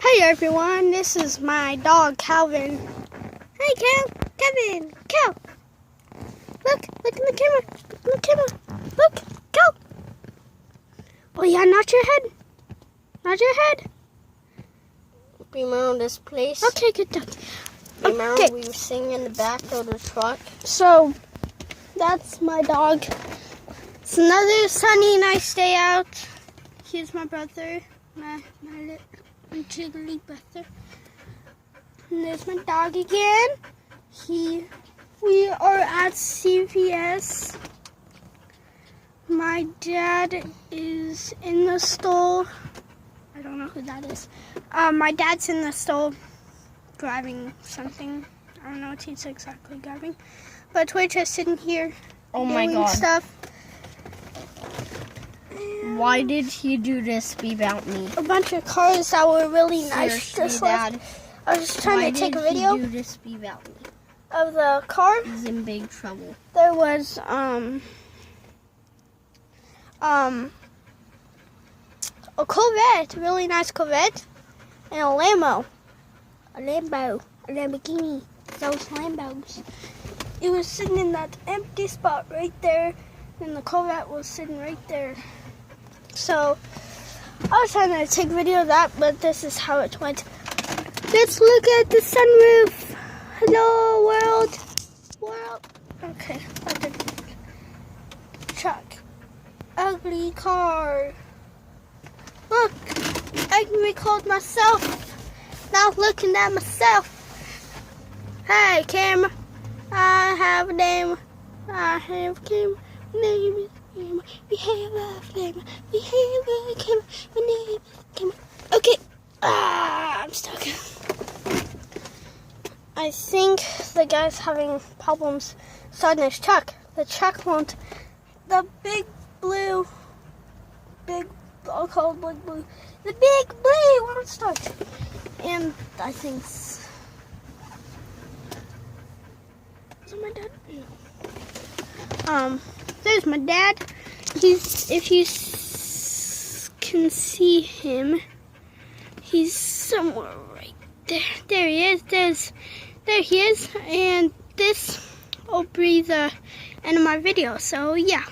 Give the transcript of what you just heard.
Hey everyone, this is my dog Calvin. Hey Kevin, Cal. Look in the camera, look, Cal. Oh yeah, not your head. Remember this place? Okay, good dog. Remember we were singing in the back of the truck? So, that's my dog. It's another sunny, nice day out. Here's my brother, my jiggly brother. And there's my dog again. We are at CVS. My dad is in the store. I don't know who that is. My dad's in the store grabbing something. I don't know what he's exactly grabbing. But we're just sitting here doing stuff. Why did he do this without me? A bunch of cars that were really nice. Seriously, Dad. I was just trying to take a video Why did he do this without me? of the car. He's in big trouble. There was a Corvette, a really nice Corvette, and a Lamborghini. Those Lambos. It was sitting in that empty spot right there, and the Corvette was sitting right there. So I was trying to take a video of that, but this is how it went. Let's look at the sunroof. Hello, world. Okay, like a truck. Ugly car. Look, I can record myself. Now looking at myself. Hey, camera. I have a name. I have a camera. My name is camera. We have a camera. We have a camera. My name is camera. Okay. I'm stuck. I think the guy's having problems starting his truck. The truck won't. The big blue. I'll call it big blue. The big blue won't start. And I think. Is that my dad? No. There's my dad. If you can see him, he's somewhere right there. There he is. There he is. And this will be the end of my video. So yeah.